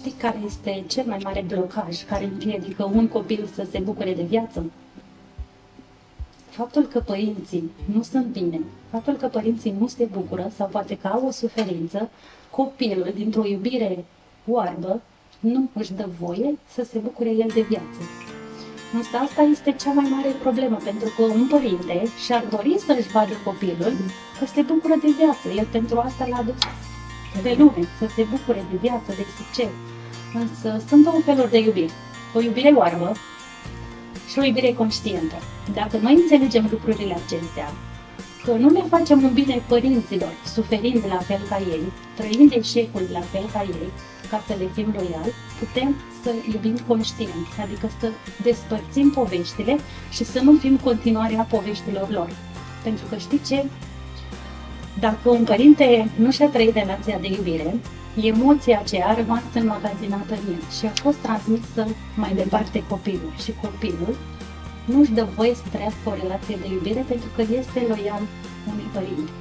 Știi care este cel mai mare blocaj care împiedică un copil să se bucure de viață? Faptul că părinții nu sunt bine, faptul că părinții nu se bucură sau poate că au o suferință, copilul dintr-o iubire oarbă nu își dă voie să se bucure el de viață. Însă asta este cea mai mare problemă, pentru că un părinte și-ar dori să-și vadă copilul că se bucură de viață. El pentru asta l-a adus pe lume, să se bucure de viață, de succes. Însă sunt două feluri de iubire. O iubire oarbă și o iubire conștientă. Dacă noi înțelegem lucrurile acestea, că nu ne facem un bine părinților, suferind la fel ca ei, trăind eșecul la fel ca ei, ca să le fim loiali, putem să iubim conștient, adică să despărțim poveștile și să nu fim continuarea poveștilor lor. Pentru că știi ce? Dacă un părinte nu și-a trăit relația de iubire, emoția aceea a rămas înmagazinată în el și a fost transmisă mai departe copilul. Și copilul nu își dă voie să trăiască o relație de iubire pentru că este loial unui părinte.